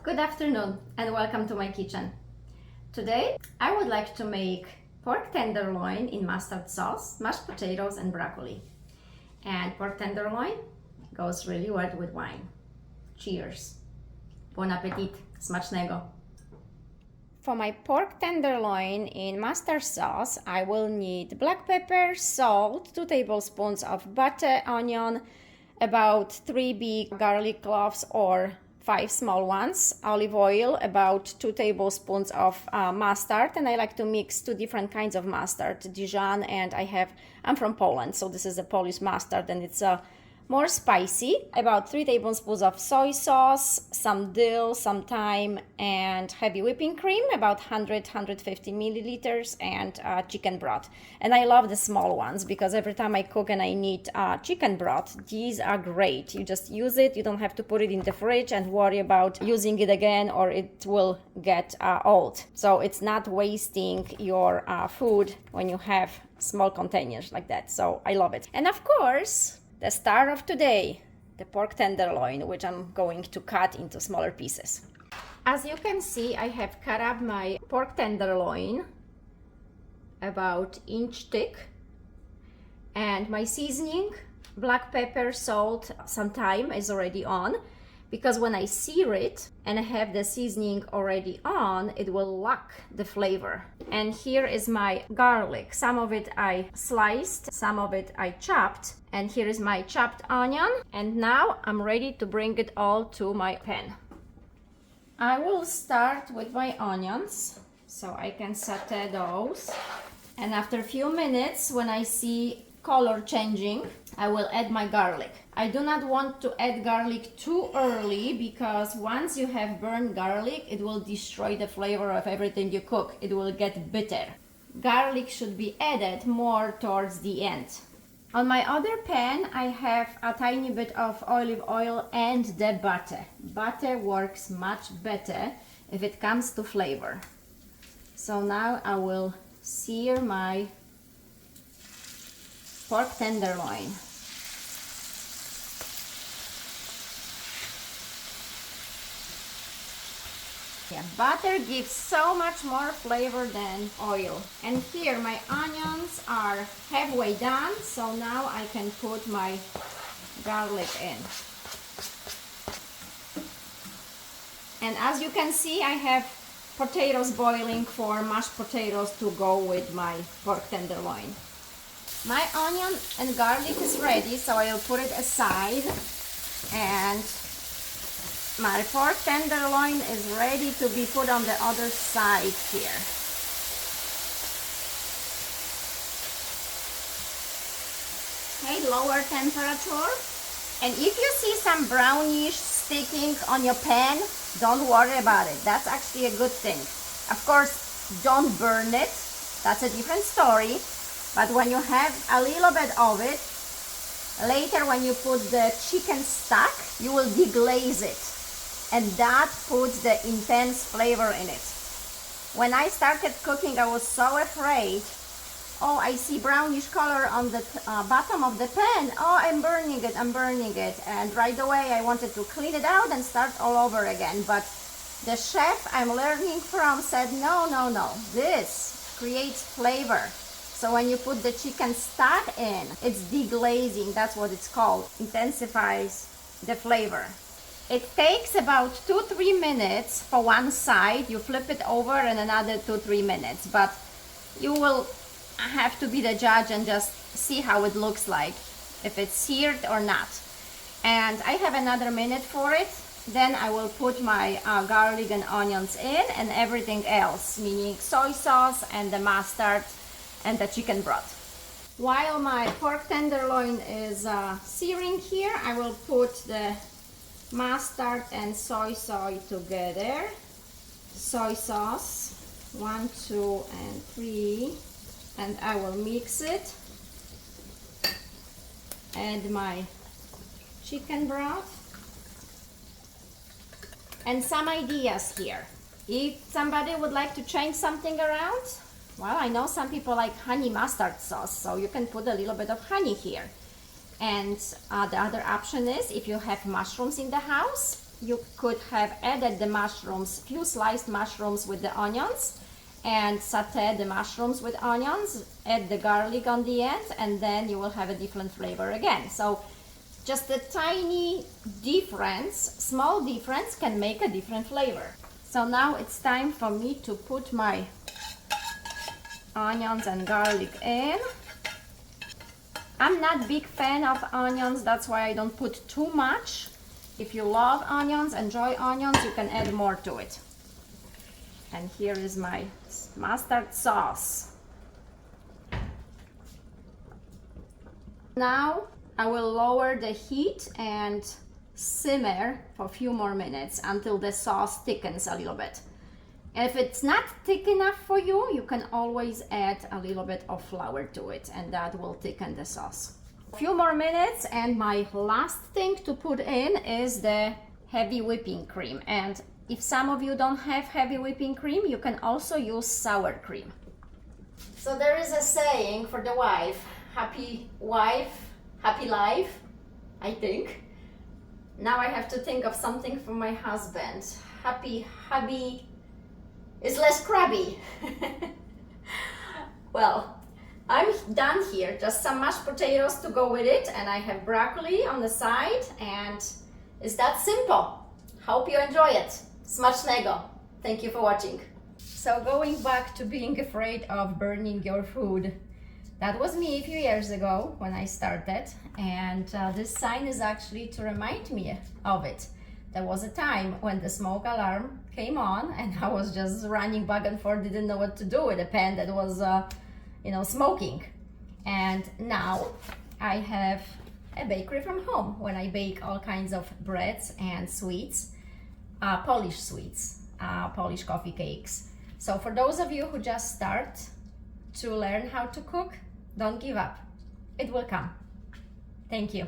Good afternoon and welcome to my kitchen. Today I would like to make pork tenderloin in mustard sauce, mashed potatoes and broccoli. And pork tenderloin goes really well with wine. Cheers! Bon appetit! Smacznego! For my pork tenderloin in mustard sauce, I will need black pepper, salt, 2 tablespoons of butter, onion, about 3 big garlic cloves or 5 small ones, olive oil, about 2 tablespoons of mustard, and I like to mix 2 different kinds of mustard, Dijon, and I'm from Poland, so this is a Polish mustard and it's more spicy. About 3 tablespoons of soy sauce, some dill, some thyme, and heavy whipping cream, about 150 milliliters, and chicken broth. And I love the small ones because every time I cook and I need chicken broth, these are great. You just use it, you don't have to put it in the fridge and worry about using it again or it will get old. So it's not wasting your food when you have small containers like that. So I love it. And of course, the star of today, the pork tenderloin, which I'm going to cut into smaller pieces. As you can see, I have cut up my pork tenderloin about inch thick, and my seasoning, black pepper, salt, some thyme is already on, because when I sear it and I have the seasoning already on, it will lock the flavor. And here is my garlic. Some of it I sliced, some of it I chopped, and here is my chopped onion. And now I'm ready to bring it all to my pan. I will start with my onions, so I can saute those. And after a few minutes, when I see color changing, I will add my garlic. I do not want to add garlic too early because once you have burned garlic, it will destroy the flavor of everything you cook. It will get bitter. Garlic should be added more towards the end. On my other pan, I have a tiny bit of olive oil and the butter. Butter works much better if it comes to flavor. So now I will sear my pork tenderloin. Yeah, butter gives so much more flavor than oil. And here my onions are halfway done, so now I can put my garlic in. And as you can see, I have potatoes boiling for mashed potatoes to go with my pork tenderloin. My onion and garlic is ready, so I'll put it aside, and my pork tenderloin is ready to be put on the other side here. Okay, lower temperature. And if you see some brownish sticking on your pan, don't worry about it. That's actually a good thing. Of course, don't burn it. That's a different story. But when you have a little bit of it, later when you put the chicken stock, you will deglaze it. And that puts the intense flavor in it. When I started cooking, I was so afraid. Oh, I see brownish color on the bottom of the pan. Oh, I'm burning it. And right away I wanted to clean it out and start all over again. But the chef I'm learning from said, no, this creates flavor. So when you put the chicken stock in, it's deglazing, that's what it's called. Intensifies the flavor. It takes about 2-3 minutes for one side. You flip it over and another 2-3 minutes. But you will have to be the judge and just see how it looks like, if it's seared or not. And I have another minute for it. Then I will put my garlic and onions in and everything else, meaning soy sauce and the mustard and the chicken broth. While my pork tenderloin is searing here, I will put the mustard and soy sauce together. Soy sauce, 1, 2, and 3, and I will mix it. Add my chicken broth. And some ideas here. If somebody would like to change something around, well, I know some people like honey mustard sauce, so you can put a little bit of honey here. And the other option is, if you have mushrooms in the house, you could have added the mushrooms, few sliced mushrooms with the onions, and saute the mushrooms with onions, add the garlic on the end, and then you will have a different flavor again. So just a tiny difference, small difference can make a different flavor. So now it's time for me to put my onions and garlic in. I'm not a big fan of onions, that's why I don't put too much. If you love onions, enjoy onions, you can add more to it. And here is my mustard sauce. Now I will lower the heat and simmer for a few more minutes until the sauce thickens a little bit. If it's not thick enough for you, you can always add a little bit of flour to it, and that will thicken the sauce. A few more minutes, and my last thing to put in is the heavy whipping cream. And if some of you don't have heavy whipping cream, you can also use sour cream. So there is a saying for the wife, happy life, I think. Now I have to think of something for my husband. Happy hubby is less crabby. Well, I'm done here. Just some mashed potatoes to go with it, and I have broccoli on the side, and it's that simple. Hope you enjoy it. Smacznego. Thank you for watching. So going back to being afraid of burning your food, that was me a few years ago when I started, and this sign is actually to remind me of it. There was a time when the smoke alarm came on and I was just running back and forth, didn't know what to do with a pan that was smoking. And now I have a bakery from home when I bake all kinds of breads and sweets, Polish sweets, Polish coffee cakes. So for those of you who just start to learn how to cook, don't give up. It will come. Thank you.